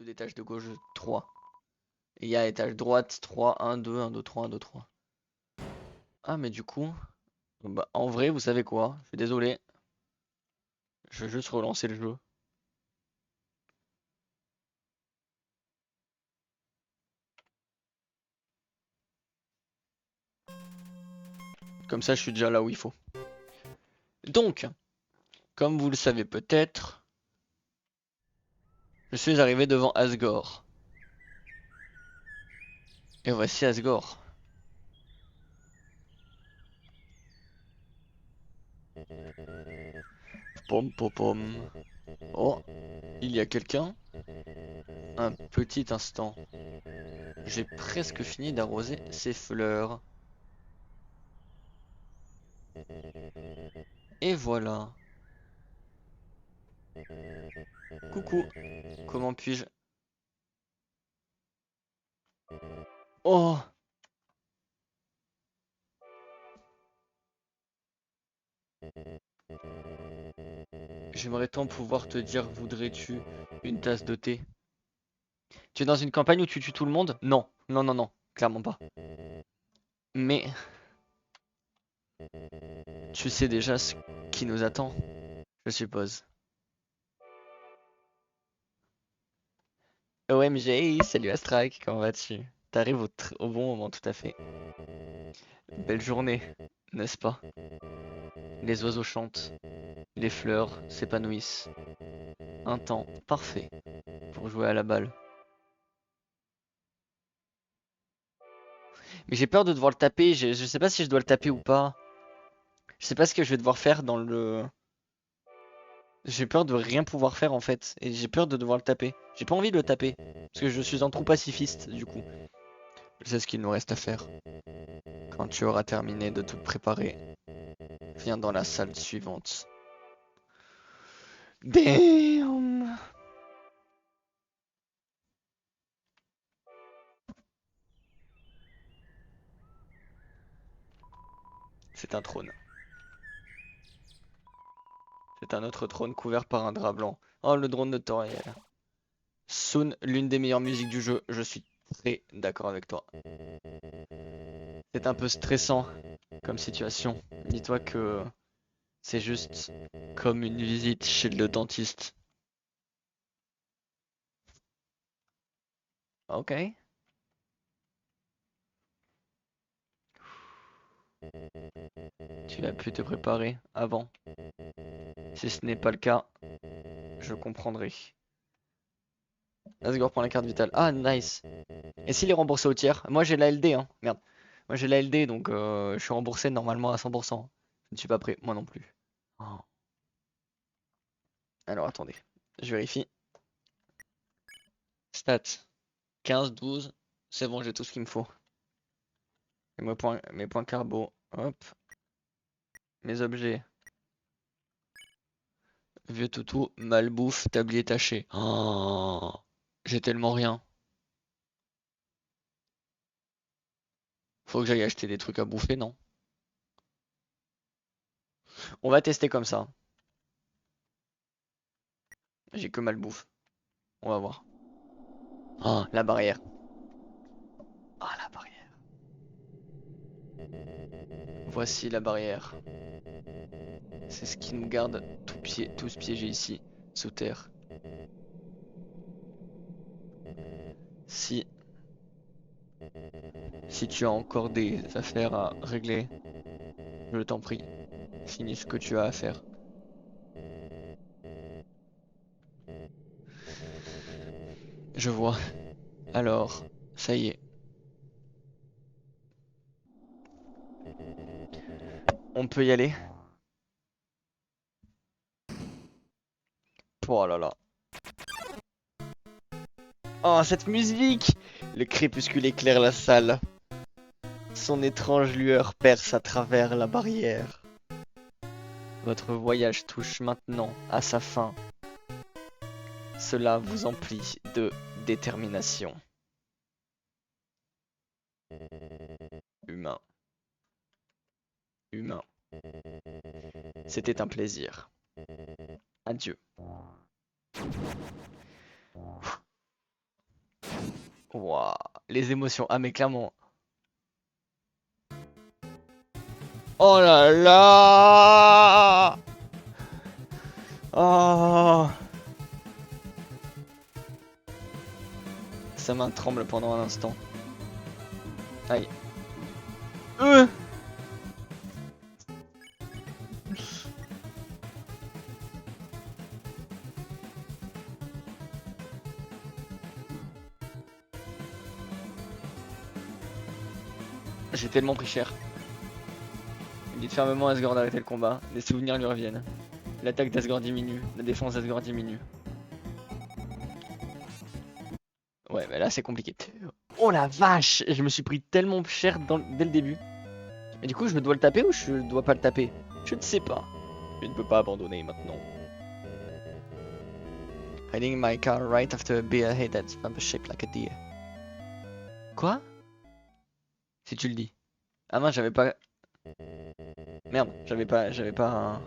l'étage de gauche 3. Et il y a étage droite 3, 1, 2, 1, 2, 3, 1, 2, 3. Ah, mais du coup, bah, en vrai, vous savez quoi? Je suis désolé. Je vais juste relancer le jeu. Comme ça, je suis déjà là où il faut. Donc, comme vous le savez peut-être, je suis arrivé devant Asgore. Et voici Asgore. Pom pom pom. Oh, il y a quelqu'un? Un petit instant. J'ai presque fini d'arroser ces fleurs. Et voilà. Coucou. Comment puis-je? Oh! J'aimerais tant pouvoir te dire, voudrais-tu une tasse de thé? Tu es dans une campagne où tu tues tout le monde? Non, non, non, non, clairement pas. Mais tu sais déjà ce qui nous attend, je suppose. OMG, salut Astrike, comment vas-tu? T'arrives au bon moment, tout à fait. Belle journée, n'est-ce pas? Les oiseaux chantent, les fleurs s'épanouissent. Un temps parfait pour jouer à la balle. Mais j'ai peur de devoir le taper, je sais pas si je dois le taper ou pas. Je sais pas ce que je vais devoir faire dans le... J'ai peur de rien pouvoir faire en fait, et j'ai peur de devoir le taper. J'ai pas envie de le taper, parce que je suis un trou pacifiste du coup. Je sais ce qu'il nous reste à faire. Quand tu auras terminé de tout préparer, viens dans la salle suivante. Damn! C'est un trône. C'est un autre trône couvert par un drap blanc. Oh, le drone de Toriel. Soon, l'une des meilleures musiques du jeu, je suis très d'accord avec toi. C'est un peu stressant comme situation. Dis-toi que c'est juste comme une visite chez le dentiste. Ok. Tu as pu te préparer avant. Si ce n'est pas le cas, je comprendrai. Asgore prend la carte vitale. Ah, nice. Et s'il est remboursé au tiers? Moi j'ai la LD, hein. Merde. Moi j'ai la LD, donc je suis remboursé normalement à 100%. Je ne suis pas prêt, moi non plus. Oh. Alors attendez, je vérifie. Stats. 15, 12. C'est bon, j'ai tout ce qu'il me faut. Et mes points carbo. Hop. Mes objets. Vieux toutou, malbouffe, tablier taché. Oh. J'ai tellement rien. Faut que j'aille acheter des trucs à bouffer, non? On va tester comme ça. J'ai que malbouffe. On va voir. Ah, la barrière. Ah, la barrière. Voici la barrière. C'est ce qui nous garde tous piégés ici, sous terre. Si, si tu as encore des affaires à régler, je t'en prie, finis ce que tu as à faire. Je vois. Alors, ça y est. On peut y aller? Oh là là. Oh, cette musique! Le crépuscule éclaire la salle. Son étrange lueur perce à travers la barrière. Votre voyage touche maintenant à sa fin. Cela vous emplit de détermination. Humain, humain. C'était un plaisir. Adieu. Ouah, les émotions. Ah mais clairement. Oh là là. Oh. Sa main tremble pendant un instant. Aïe. Euh J'ai tellement pris cher. Il dit fermement à Asgore d'arrêter le combat. Les souvenirs lui reviennent. L'attaque d'Asgore diminue. La défense d'Asgore diminue. Ouais, mais là c'est compliqué. Oh la vache! Je me suis pris tellement cher dès le début. Mais du coup, je dois le taper ou je dois pas le taper? Je ne sais pas. Je ne peux pas abandonner maintenant. Riding my car right after a beer hey that's shaped like a deer. Quoi? Si tu le dis. Ah mince, j'avais pas. Merde, j'avais pas un.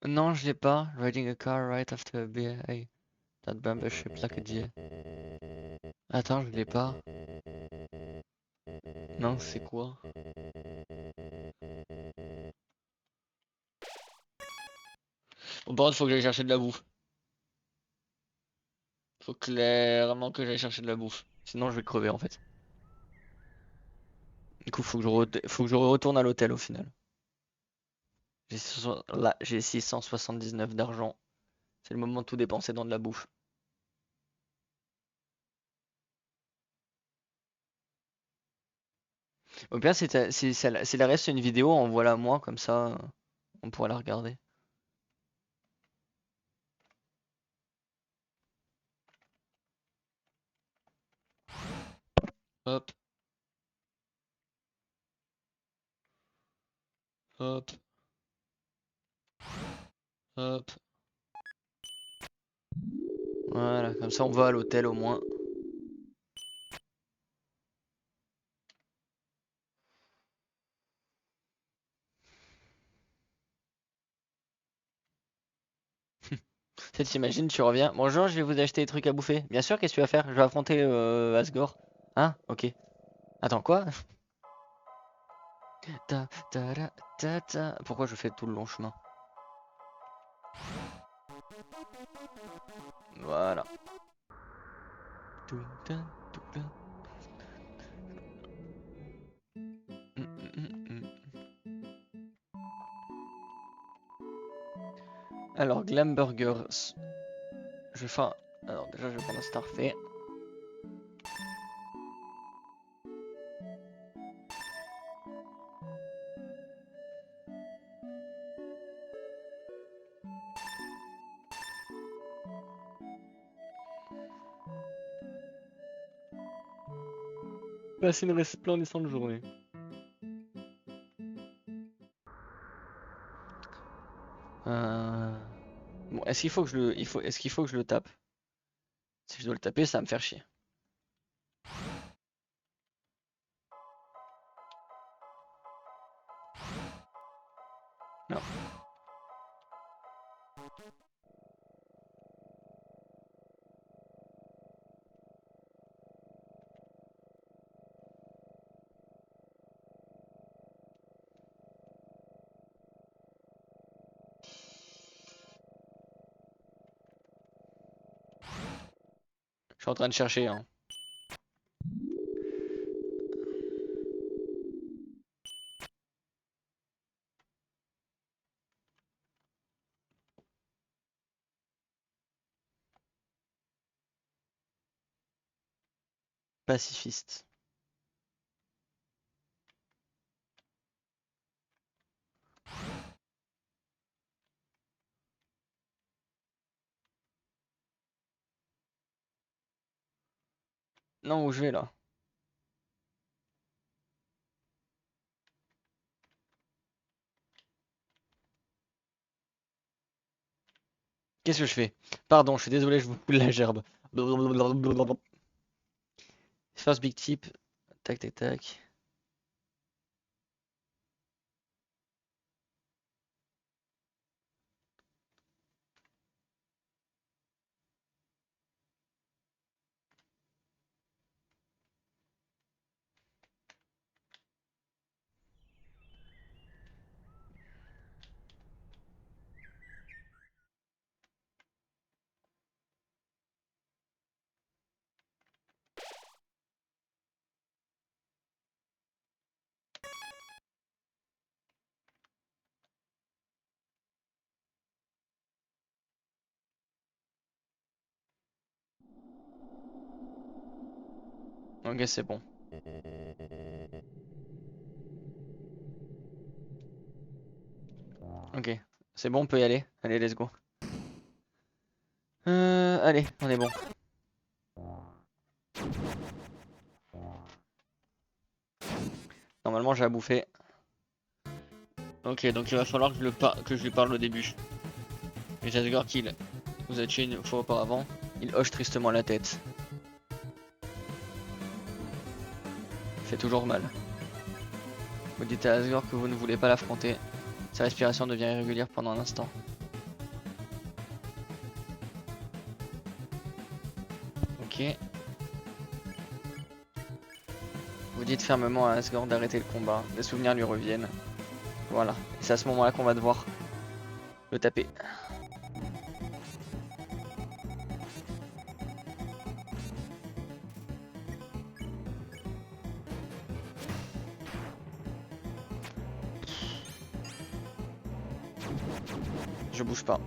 Non, je l'ai pas. Riding a car right after a beer hey that bumper shaped like a deer. Attends, je l'ai pas. Non, c'est quoi? Bon, il faut que j'aille chercher de la bouffe. Faut clairement que j'aille chercher de la bouffe. Sinon, je vais crever en fait. Du coup, faut que je retourne à l'hôtel au final. Là, j'ai 679 d'argent. C'est le moment de tout dépenser dans de la bouffe. Au pire, si la reste une vidéo, envoie-la moi, comme ça, on pourra la regarder. Hop, hop, hop. Voilà, comme ça on va à l'hôtel au moins. Tu t'imagines, tu reviens. Bonjour, je vais vous acheter des trucs à bouffer. Bien sûr, qu'est-ce que tu vas faire? Je vais affronter Asgore. Hein? Ok. Attends, quoi? Pourquoi je fais tout le long chemin? Voilà. Alors, Glamburgers. Je vais faire. Alors, déjà, je vais prendre un Starfait. Passez une resplendissante journée. Bon, est-ce qu'il faut que je le, est-ce qu'il faut que je le tape? Si je dois le taper, ça va me faire chier. Non. Je suis en train de chercher, hein. Pacifiste. Non, où je vais là? Qu'est-ce que je fais? Pardon, je suis désolé, je vous coule la gerbe. First big tip. Tac, tac, tac. Ok, c'est bon. Ok, c'est bon, on peut y aller. Allez, let's go. Allez, on est bon. Normalement, j'ai à bouffer. Ok, donc il va falloir que je lui parle au début. Et Jasgore qu'il vous a tué une fois auparavant, il hoche tristement la tête. Fait toujours mal. Vous dites à Asgore que vous ne voulez pas l'affronter. Sa respiration devient irrégulière pendant un instant. Ok. Vous dites fermement à Asgore d'arrêter le combat. Les souvenirs lui reviennent. Voilà. Et c'est à ce moment-là qu'on va devoir le taper. Je bouge pas.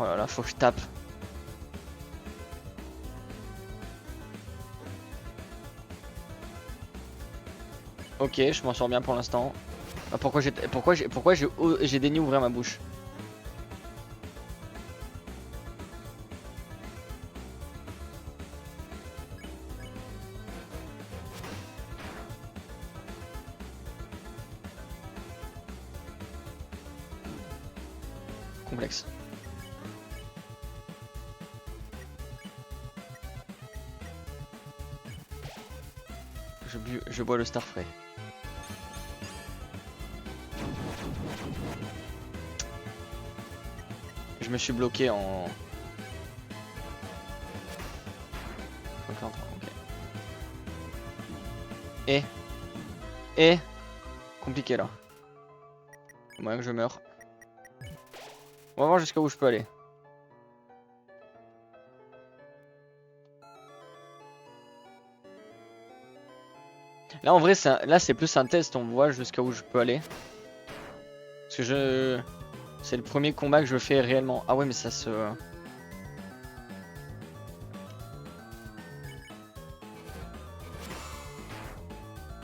Oh là là, faut que je tape. Ok, je m'en sors bien pour l'instant. Ah, pourquoi j'ai daigné ouvrir ma bouche? Complexe. Je bois le star frais. Je me suis bloqué en... Ok. Et... Compliqué là. Moyen que je meurs. On va voir jusqu'à où je peux aller. Là en vrai là c'est plus un test, on voit jusqu'à où je peux aller. Parce que c'est le premier combat que je fais réellement. Ah ouais mais ça se...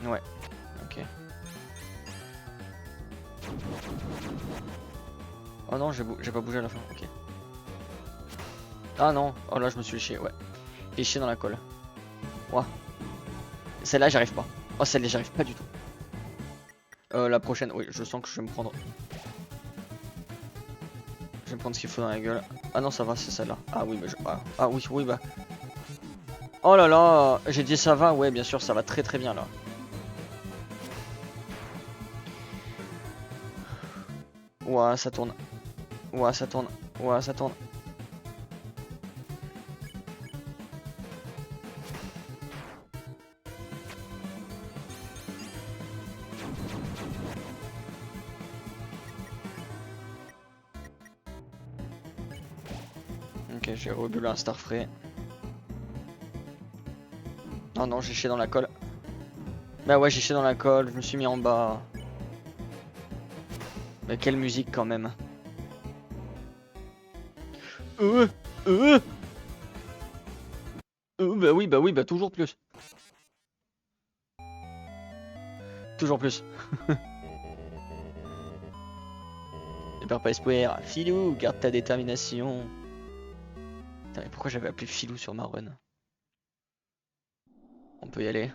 Ouais, ok. Oh non, j'ai pas bougé à la fin, ok. Ah non, oh là je me suis chié, ouais. J'ai chié dans la colle. Ouah. Celle-là j'arrive pas. Oh celle-là j'arrive pas du tout. La prochaine, oui, je sens que je vais me prendre... Je vais me prendre ce qu'il faut dans la gueule. Ah non ça va, c'est celle-là. Ah oui, mais ah oui, oui bah... Oh là là, j'ai dit ça va, ouais bien sûr ça va très très bien là. Ouah ça tourne. Ouah ça tourne. Ouah ça tourne. Ok, j'ai rebulé un star frais. Oh non, j'ai chié dans la colle. Bah ouais, j'ai chié dans la colle, je me suis mis en bas. Mais quelle musique quand même. Euh, euh, bah oui, bah toujours plus. Toujours plus. Ne perds pas espoir. Filou, garde ta détermination. Putain, mais pourquoi j'avais appelé Filou sur ma run? On peut y aller.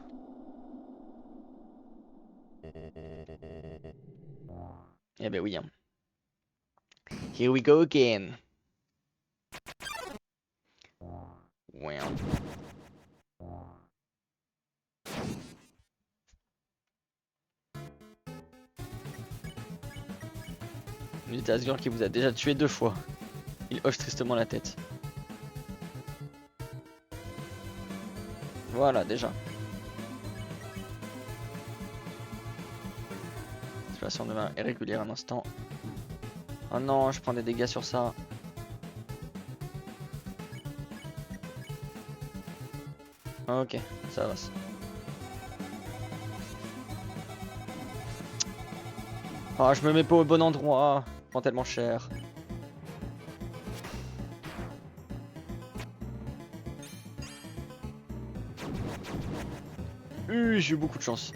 Eh ben oui. Hein. Here we go again. Ouais. Dites à Asgore qui vous a déjà tué 2 fois. Il hoche tristement la tête. Voilà, déjà. Situation devient irrégulière un instant. Oh non, je prends des dégâts sur ça. Ok, ça va. Oh, je me mets pas au bon endroit. Je prends tellement cher. J'ai eu beaucoup de chance.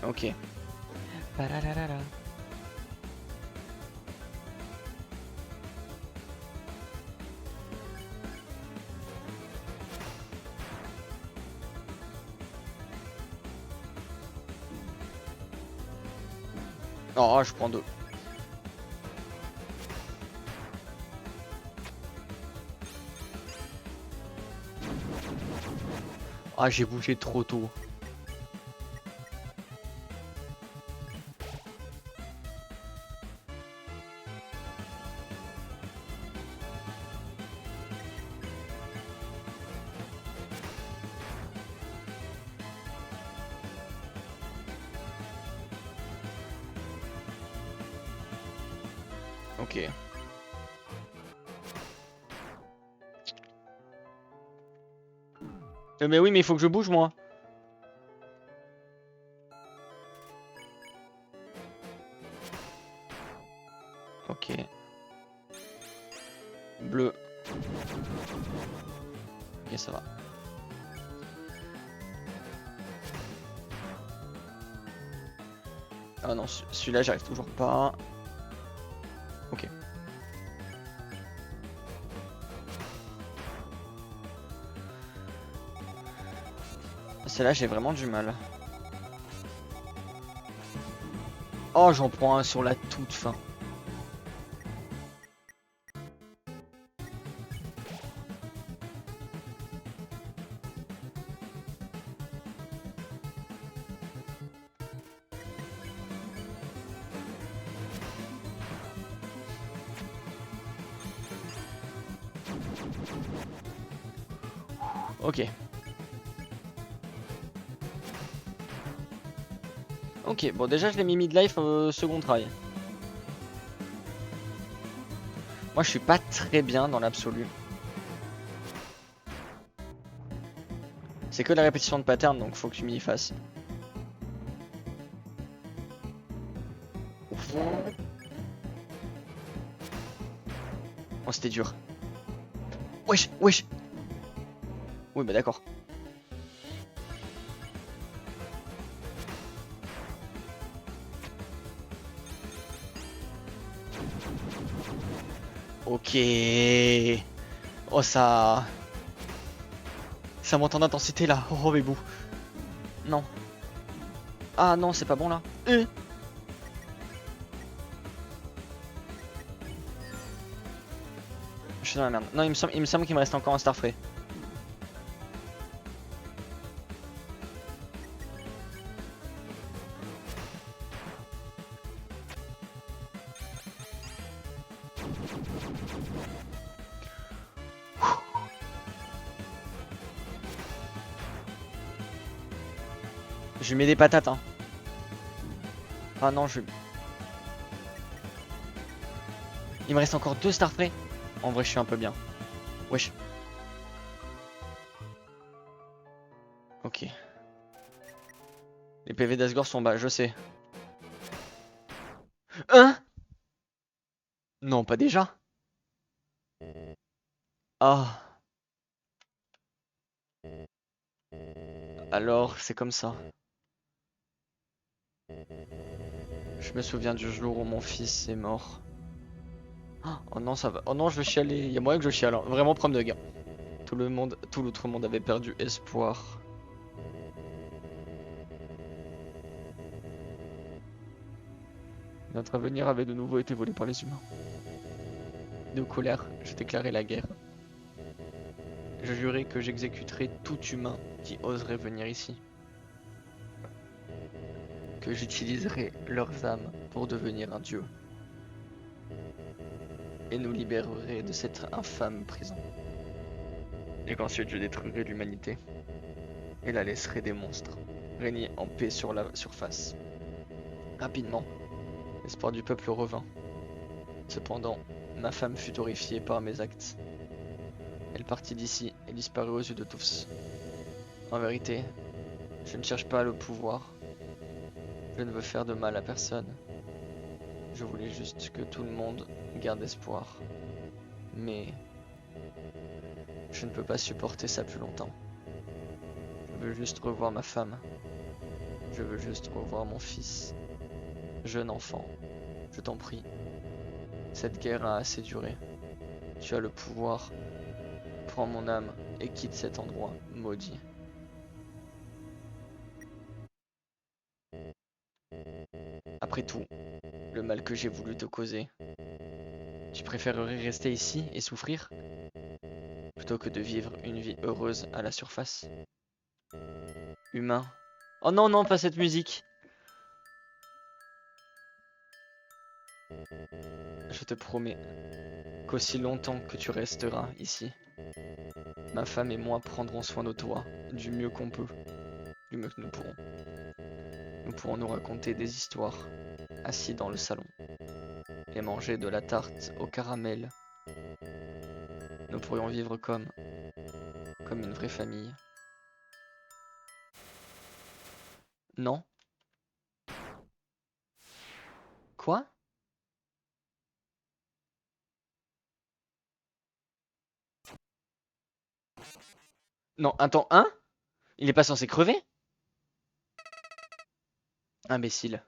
Ok. Pararara. Oh, je prends 2. Ah, j'ai bougé trop tôt. Ok. Mais oui, mais il faut que je bouge moi. Ok. Bleu. Ok, ça va. Ah non, celui-là, j'arrive toujours pas. Ok. Celle-là, j'ai vraiment du mal. Oh, j'en prends un sur la toute fin. Ok. Ok, bon déjà je l'ai mis mid-life au second try. Moi je suis pas très bien dans l'absolu. C'est que la répétition de pattern donc faut que tu m'y fasses. Oh c'était dur. Wesh, wesh. Oui bah d'accord. Ok. Oh ça... Ça monte en intensité là. Oh mais bouh. Non. Ah non c'est pas bon là. Je suis dans la merde. Non il me semble qu'il me reste encore un star frais. Je lui mets des patates hein. Ah non je... Il me reste encore 2 stars frais. En vrai je suis un peu bien. Wesh. Ok. Les PV d'Asgore sont bas, je sais. Hein? Non, pas déjà. Ah. Alors, c'est comme ça. Je me souviens du jour où mon fils est mort. Oh non, ça va. Oh non, je vais chialer. Il y a moyen que je chiale. Hein. Vraiment problème de gars. Tout l'autre monde avait perdu espoir. Notre avenir avait de nouveau été volé par les humains. De colère, je déclarai la guerre. Je jurai que j'exécuterais tout humain qui oserait venir ici. Que j'utiliserai leurs âmes pour devenir un dieu. Et nous libérerai de cette infâme prison. Et qu'ensuite je détruirai l'humanité et la laisserai des monstres régner en paix sur la surface. Rapidement, l'espoir du peuple revint. Cependant, ma femme fut horrifiée par mes actes. Elle partit d'ici et disparut aux yeux de tous. En vérité, Je ne cherche pas le pouvoir. Je ne veux faire de mal à personne. Je voulais juste que tout le monde garde espoir. Mais je ne peux pas supporter ça plus longtemps. Je veux juste revoir ma femme. Je veux juste revoir mon fils. Jeune enfant, je t'en prie. Cette guerre a assez duré. Tu as le pouvoir. Prends mon âme et quitte cet endroit maudit. Après tout, le mal que j'ai voulu te causer, tu préférerais rester ici et souffrir plutôt que de vivre une vie heureuse à la surface? Humain. Oh non, non, pas cette musique. Je te promets qu'aussi longtemps que tu resteras ici, ma femme et moi prendrons soin de toi du mieux qu'on peut, du mieux que nous pourrons. Nous pourrons nous raconter des histoires, assis dans le salon, et manger de la tarte au caramel. Nous pourrions vivre comme une vraie famille. Non? Quoi? Non, attends, hein? Il est pas censé crever? Imbécile.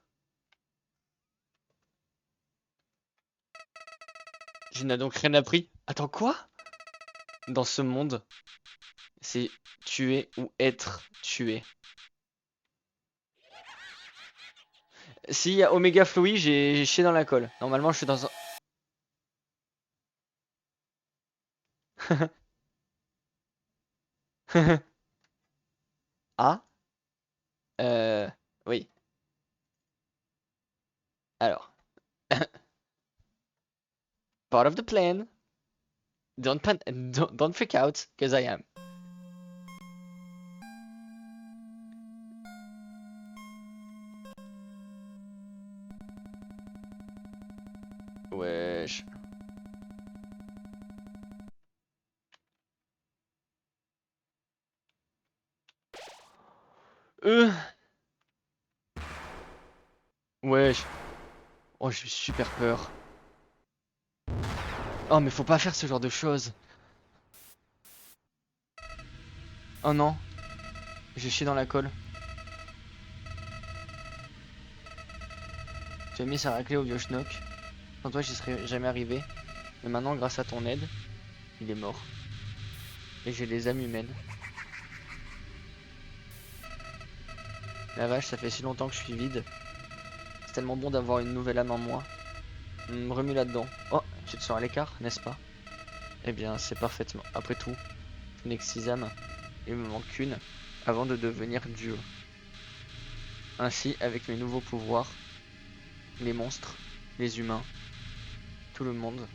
Je n'ai donc rien appris. Attends, quoi? Dans ce monde, c'est tuer ou être tué. S'il y a Omega Flowy, j'ai chié dans la colle. Normalement, je suis dans un... Ah? Euh... Oui. Alors. Part of the plan. Don't freak out, cause I am. Wesh. Wesh. Oh, j'ai eu super peur. Oh, mais faut pas faire ce genre de choses. Oh non. J'ai chié dans la colle. Tu as mis sa raclée au vieux schnock. Sans toi, j'y serais jamais arrivé. Mais maintenant, grâce à ton aide, il est mort. Et j'ai des âmes humaines. La vache, ça fait si longtemps que je suis vide. C'est tellement bon d'avoir une nouvelle âme en moi. Remue là-dedans. Oh, tu te sens à l'écart, n'est-ce pas? Eh bien, c'est parfaitement. Après tout, je n'ai que 6 âmes. Il me manque qu'une avant de devenir Dieu. Ainsi, avec mes nouveaux pouvoirs, les monstres, les humains, tout le monde,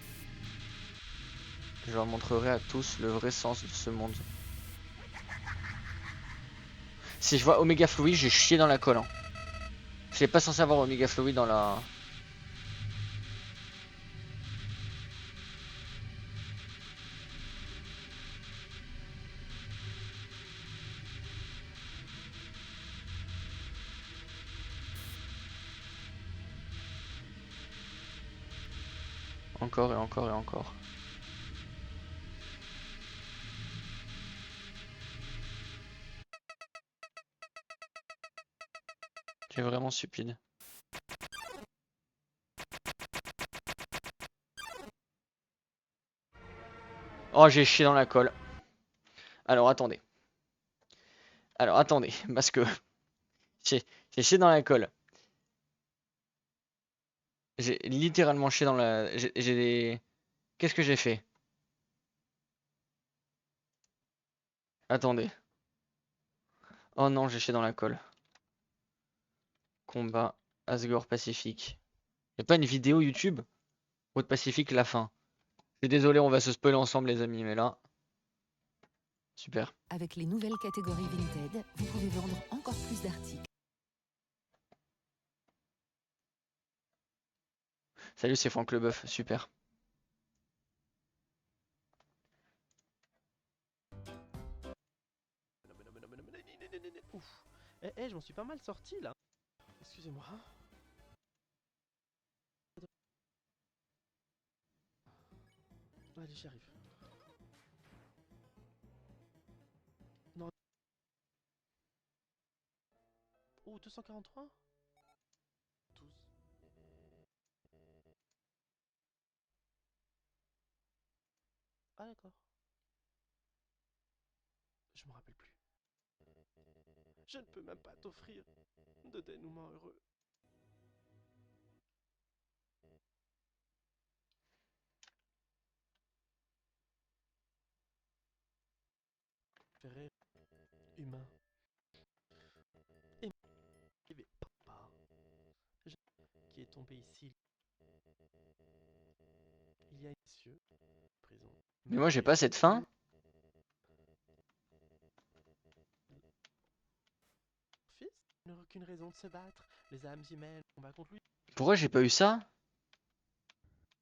je leur montrerai à tous le vrai sens de ce monde. Si je vois Omega Fluid, j'ai chié dans la colle. Hein. Je suis pas censé avoir Omega Fluid dans la... Encore et encore et encore. C'est vraiment stupide. Oh, j'ai chié dans la colle. Alors attendez. Alors attendez, parce que j'ai chié dans la colle. J'ai littéralement chié dans la... J'ai... Qu'est-ce que j'ai fait? Attendez. Oh non, j'ai chié dans la colle. Combat Asgore Pacifique. Y'a pas une vidéo YouTube? Route Pacifique, la fin. Je suis désolé, on va se spoiler ensemble les amis, mais là... Super. Avec les nouvelles catégories Vinted, vous pouvez vendre encore plus d'articles. Salut, c'est Franck Leboeuf, super. Je m'en suis pas mal sorti là. Excusez-moi. Allez, j'y arrive. Non. Oh, 243 12. Ah d'accord. Je me rappelle plus. Je ne peux même pas t'offrir de dénouement heureux. Ferré, humain, et papa, qui est tombé ici. Il y a un monsieur, prison. Mais moi j'ai pas cette fin. Fils, il n'aura aucune raison de se battre. Les âmes humaines combattent contre lui. Pourquoi j'ai pas eu ça?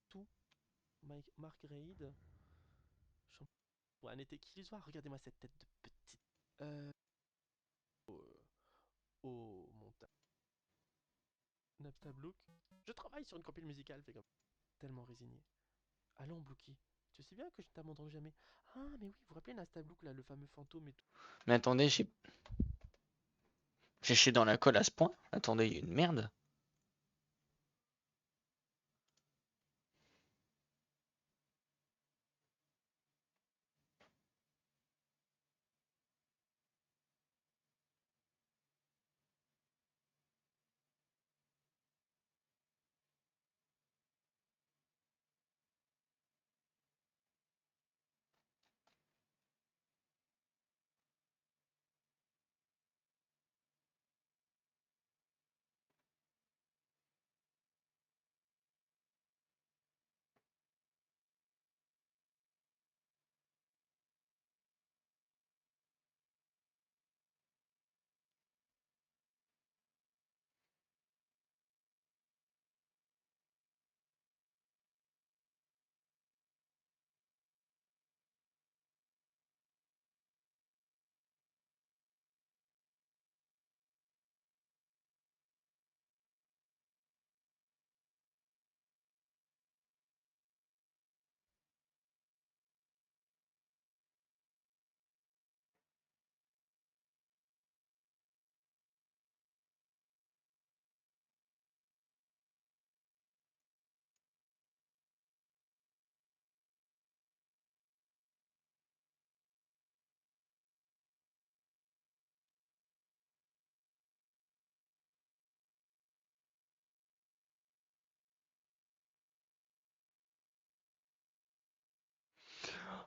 Tout. Mark Reid. Un été illusoire. Regardez-moi cette tête de petite. Oh, montagne. Napstab Look. Je travaille sur une compile musicale, fait comme tellement résigné. Allons, Blooky. Tu sais bien que je ne t'abandonnerai jamais. Ah, mais oui, vous vous rappelez Napstab Look, là, le fameux fantôme et tout. Mais attendez, j'ai chié dans la colle à ce point? Attendez, il y a une merde.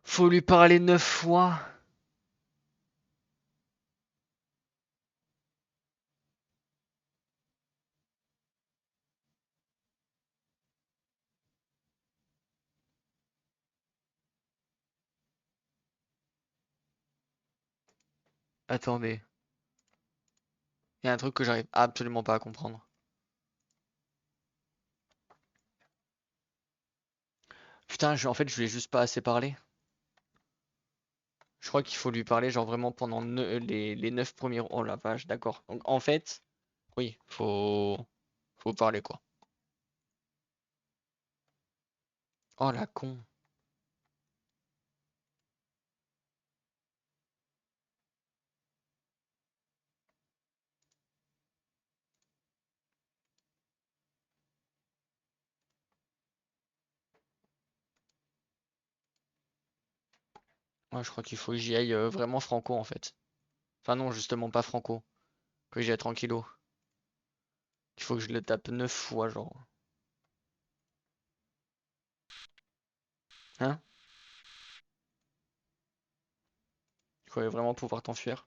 Faut lui parler 9 fois. Attendez. Il y a un truc que j'arrive absolument pas à comprendre. Putain, en fait, je lui ai juste pas assez parlé. Je crois qu'il faut lui parler genre vraiment pendant les 9 premiers... Oh la vache, d'accord. Donc en fait, oui, faut parler quoi. Oh la con. Ouais, je crois qu'il faut que j'y aille vraiment franco en fait. Enfin non, justement pas franco. Que j'y aille tranquillo. Il faut que je le tape 9 fois genre. Hein? Il faut vraiment pouvoir t'enfuir.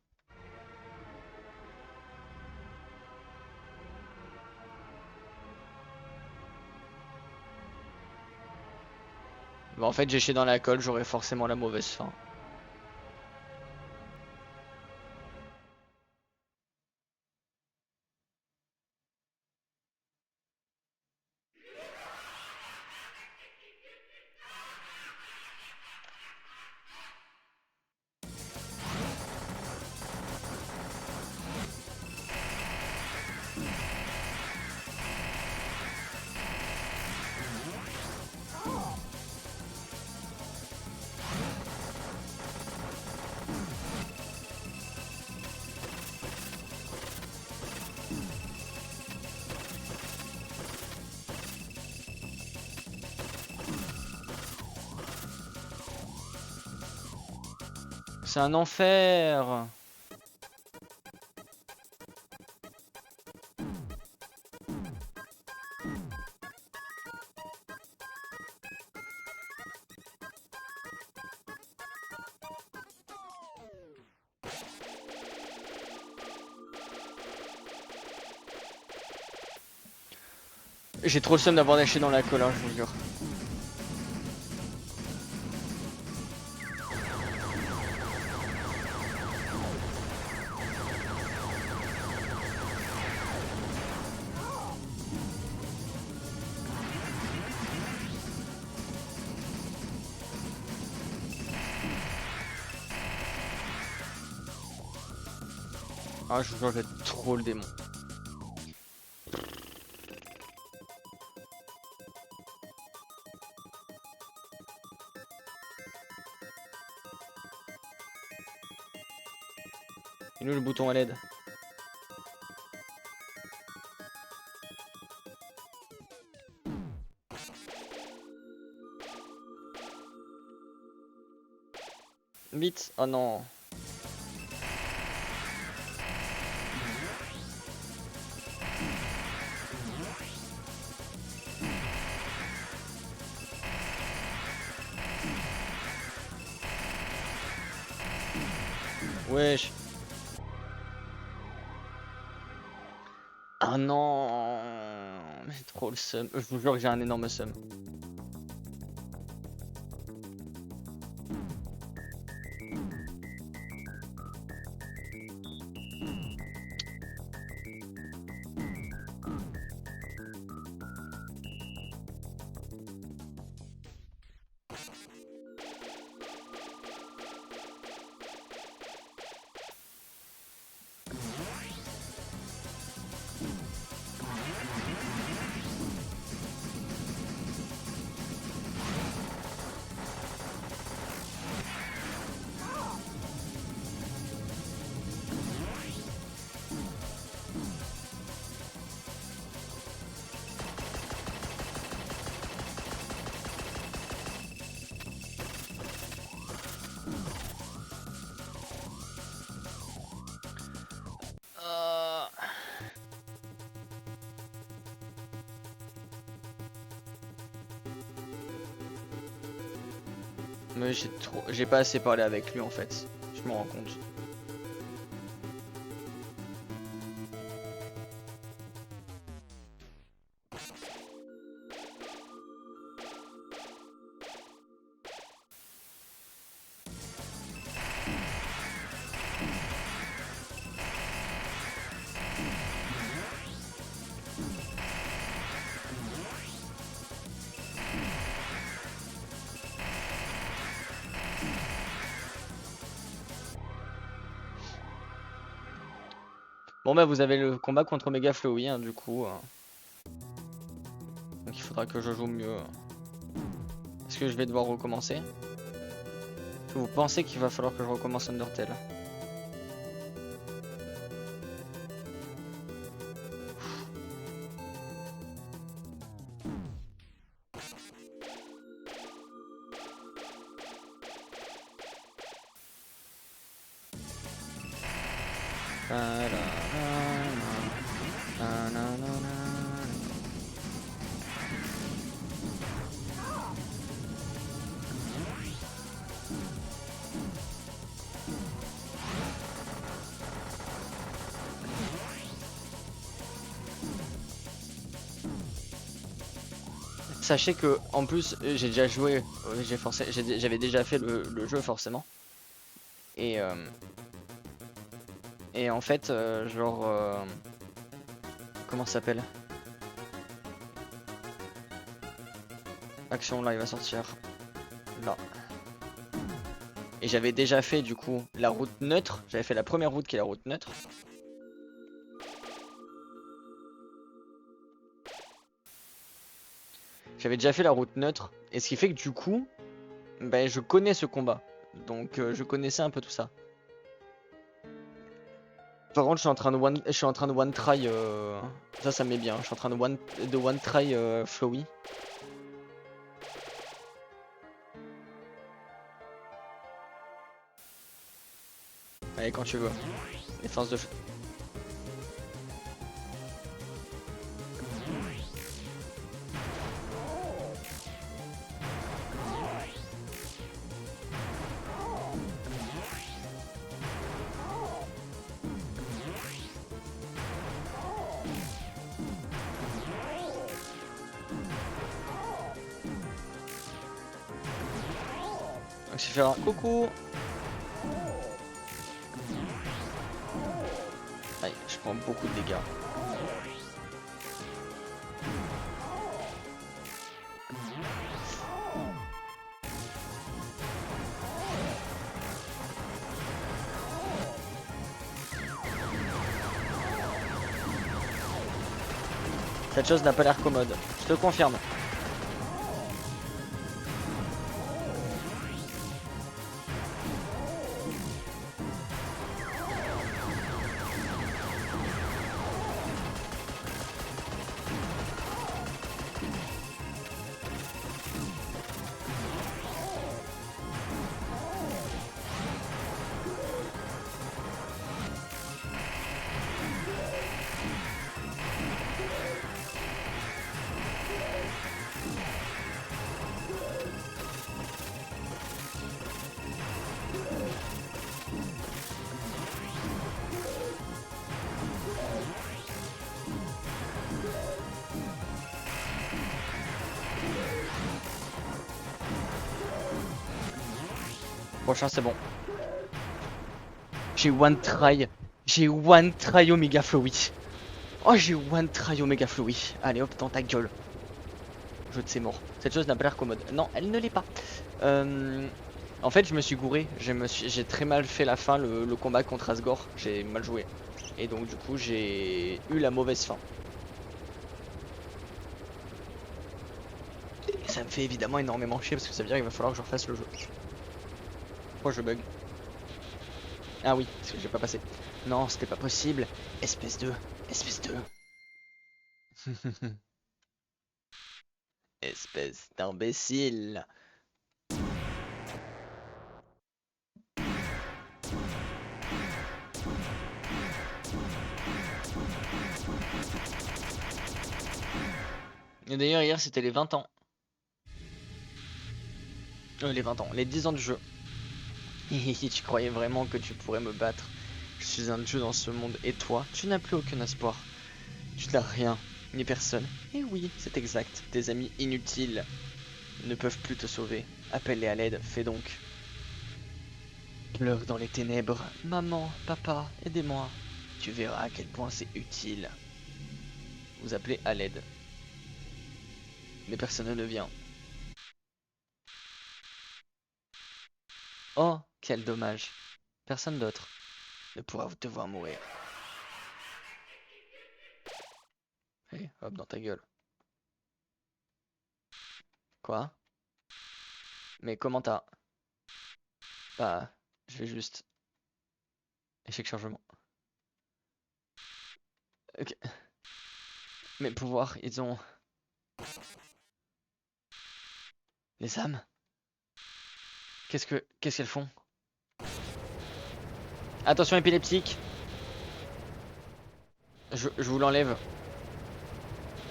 Bah en fait j'ai chié dans la colle, j'aurais forcément la mauvaise fin. C'est un enfer. J'ai trop le seum d'avoir lâché dans la colle, hein, je vous jure. Ah, je vous jure, j'ai trop le démon. Et nous, le bouton à l'aide. Vite. Oh non. Wesh. Ah non. J'ai trop le seum. Je vous jure que j'ai un énorme seum. Mais j'ai pas assez parlé avec lui en fait. Je me rends compte. Bon bah vous avez le combat contre Mega Flowey hein, du coup. Donc il faudra que je joue mieux. Est-ce que je vais devoir recommencer? Est-ce que vous pensez qu'il va falloir que je recommence Undertale? Sachez que en plus j'ai déjà joué, j'avais déjà fait le jeu forcément. Et en fait genre comment ça s'appelle? Action là il va sortir là. Et j'avais déjà fait du coup la route neutre, j'avais fait la première route qui est la route neutre. J'avais déjà fait la route neutre et ce qui fait que du coup ben, je connais ce combat. Donc je connaissais un peu tout ça. Par contre je suis en train de one try ça me met bien, je suis en train de one try Flowey. Allez, quand tu veux. Défense de... Donc c'est faire un coucou. Aïe, je prends beaucoup de dégâts. Cette chose n'a pas l'air commode, je te confirme. Prochain c'est bon. J'ai one try. J'ai one try Omega Flowey. Oh j'ai one try Omega Flowey. Allez hop dans ta gueule. Jeu de ses morts. Cette chose n'a pas l'air commode. Non elle ne l'est pas. En fait je me suis gouré. J'ai très mal fait la fin, le combat contre Asgore. J'ai mal joué. Et donc du coup j'ai eu la mauvaise fin. Et ça me fait évidemment énormément chier parce que ça veut dire qu'il va falloir que je refasse le jeu. Pourquoi je bug? Ah oui, parce que j'ai pas passé. Non, c'était pas possible. Espèce de... Espèce de... Espèce d'imbécile. Et d'ailleurs hier c'était les 20 ans. Les 20 ans, les 10 ans du jeu. Tu croyais vraiment que tu pourrais me battre? Je suis un dieu dans ce monde et toi, tu n'as plus aucun espoir. Tu n'as rien, ni personne. Et oui, c'est exact. Tes amis inutiles ne peuvent plus te sauver. Appelle-les à l'aide, fais donc. Pleure dans les ténèbres. Maman, papa, aidez-moi. Tu verras à quel point c'est utile. Vous appelez à l'aide. Mais personne ne vient. Oh, quel dommage. Personne d'autre ne pourra te voir mourir. Allez, hop dans ta gueule. Quoi? Mais comment t'as... Bah, je vais juste... Échec chargement. Ok. Mes pouvoirs, ils ont... Les âmes? Qu'est-ce qu'elles font? Attention épileptique. Je vous l'enlève.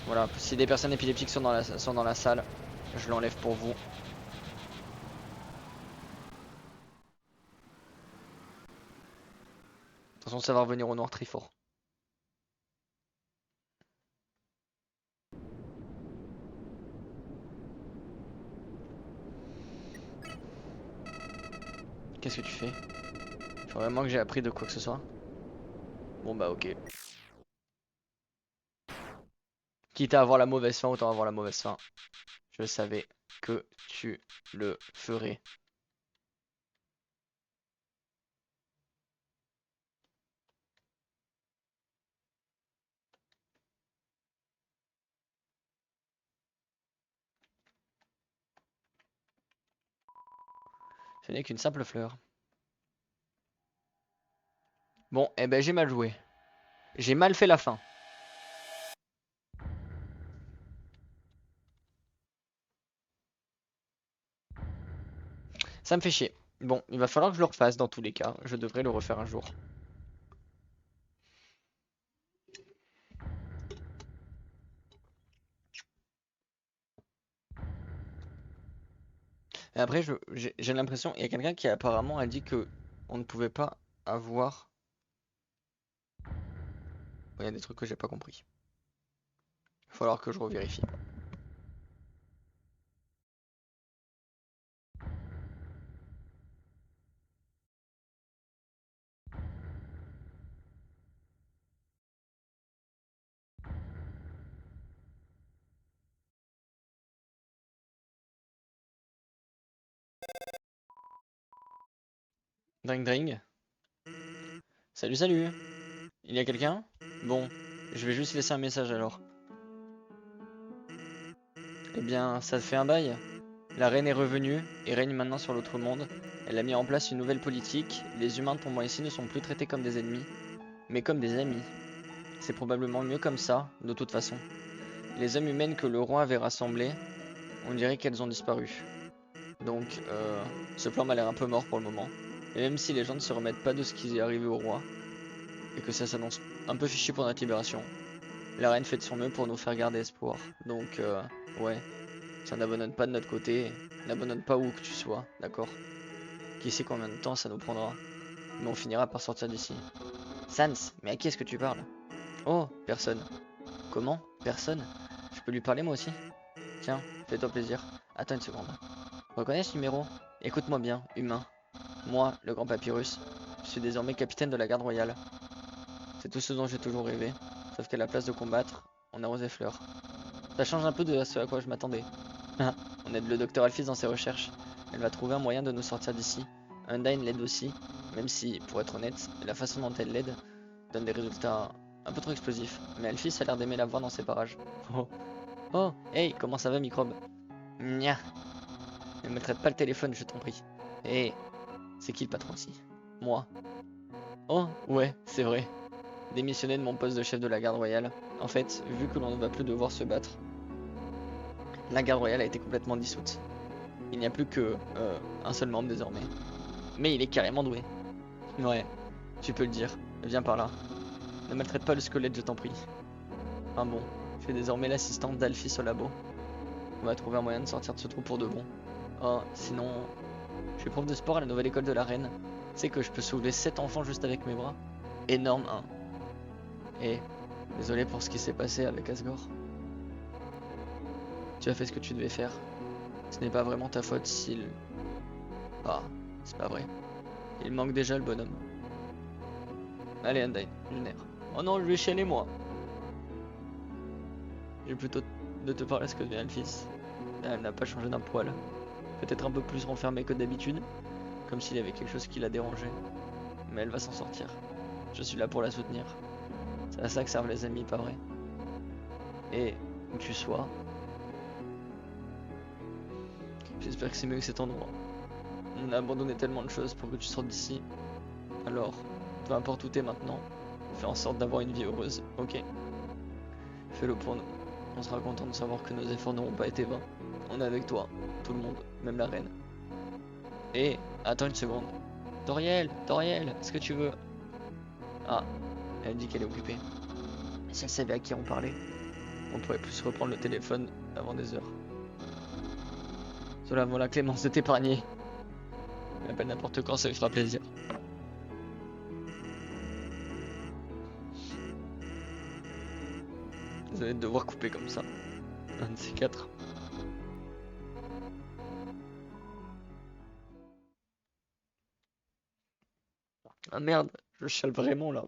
Voilà, si des personnes épileptiques sont dans la salle, je l'enlève pour vous. Attention, ça va revenir au noir très fort. Qu'est-ce que tu fais? Faut vraiment que j'ai appris de quoi que ce soit? Bon bah ok. Quitte à avoir la mauvaise fin, autant avoir la mauvaise fin. Je savais que tu le ferais. Ce n'est qu'une simple fleur. Bon, eh ben j'ai mal joué. J'ai mal fait la fin. Ça me fait chier. Bon, il va falloir que je le refasse dans tous les cas. Je devrais le refaire un jour. Et après, j'ai l'impression, il y a quelqu'un qui apparemment a dit que on ne pouvait pas avoir. Il y a des trucs que j'ai pas compris. Il va falloir que je revérifie. Dring dring. Salut, salut. Il y a quelqu'un? Bon, je vais juste laisser un message alors. Eh bien, ça te fait un bail. La reine est revenue et règne maintenant sur l'autre monde. Elle a mis en place une nouvelle politique. Les humains pour moi ici ne sont plus traités comme des ennemis, mais comme des amis. C'est probablement mieux comme ça, de toute façon. Les âmes humaines que le roi avait rassemblées, on dirait qu'elles ont disparu. Donc, ce plan m'a l'air un peu mort pour le moment. Et même si les gens ne se remettent pas de ce qui est arrivé au roi, et que ça s'annonce un peu fichu pour notre libération, la reine fait de son mieux pour nous faire garder espoir. Donc, ouais, ça n'abandonne pas de notre côté, n'abandonne pas où que tu sois, d'accord? Qui sait combien de temps ça nous prendra, mais on finira par sortir d'ici. Sans, mais à qui est-ce que tu parles? Oh, personne. Comment? Personne? Je peux lui parler moi aussi? Tiens, fais-toi plaisir. Attends une seconde. Reconnais ce numéro? Écoute-moi bien, humain. Moi, le grand papyrus, je suis désormais capitaine de la garde royale. C'est tout ce dont j'ai toujours rêvé. Sauf qu'à la place de combattre, on arrose les fleurs. Ça change un peu de ce à quoi je m'attendais. On aide le docteur Alphys dans ses recherches. Elle va trouver un moyen de nous sortir d'ici. Undyne l'aide aussi, même si, pour être honnête, la façon dont elle l'aide donne des résultats un peu trop explosifs. Mais Alphys a l'air d'aimer la voir dans ces parages. Oh, oh, hey, comment ça va, microbe? Nya, ne me traite pas le téléphone, je t'en prie. Hé, c'est qui le patron ici? Moi. Oh, ouais, c'est vrai. Démissionner de mon poste de chef de la garde royale. En fait, vu que l'on ne va plus devoir se battre, la garde royale a été complètement dissoute. Il n'y a plus que un seul membre désormais. Mais il est carrément doué. Ouais, tu peux le dire. Viens par là. Ne maltraite pas le squelette, je t'en prie. Enfin bon, je suis désormais l'assistante d'Alphys au labo. On va trouver un moyen de sortir de ce trou pour de bon. Oh, sinon, je suis prof de sport à la nouvelle école de la reine. Tu sais que je peux soulever 7 enfants juste avec mes bras. Énorme, hein. Et désolé pour ce qui s'est passé avec Asgore. Tu as fait ce que tu devais faire. Ce n'est pas vraiment ta faute s'il... Ah, c'est pas vrai. Il manque déjà le bonhomme. Allez, Undyne, lunaire. Oh non, je vais chialer moi. J'ai plutôt de te parler ce que devient Alphys. Elle n'a pas changé d'un poil. Peut-être un peu plus renfermée que d'habitude. Comme s'il y avait quelque chose qui la dérangeait. Mais elle va s'en sortir. Je suis là pour la soutenir. C'est à ça que servent les amis, pas vrai? Et où tu sois, j'espère que c'est mieux que cet endroit. On a abandonné tellement de choses pour que tu sortes d'ici. Alors, peu importe où t'es maintenant, fais en sorte d'avoir une vie heureuse, ok? Fais-le pour nous. On sera content de savoir que nos efforts n'auront pas été vains. On est avec toi, tout le monde, même la reine. Et, attends une seconde. Toriel, Toriel, est-ce que tu veux... Ah, elle dit qu'elle est occupée. Si elle savait à qui on parlait, on pourrait plus reprendre le téléphone avant des heures. Cela vaut la clémence de t'épargner. M'appelle n'importe quand, ça lui fera plaisir. Vous allez devoir couper comme ça. Un de ces quatre. Ah merde, je chiale vraiment là.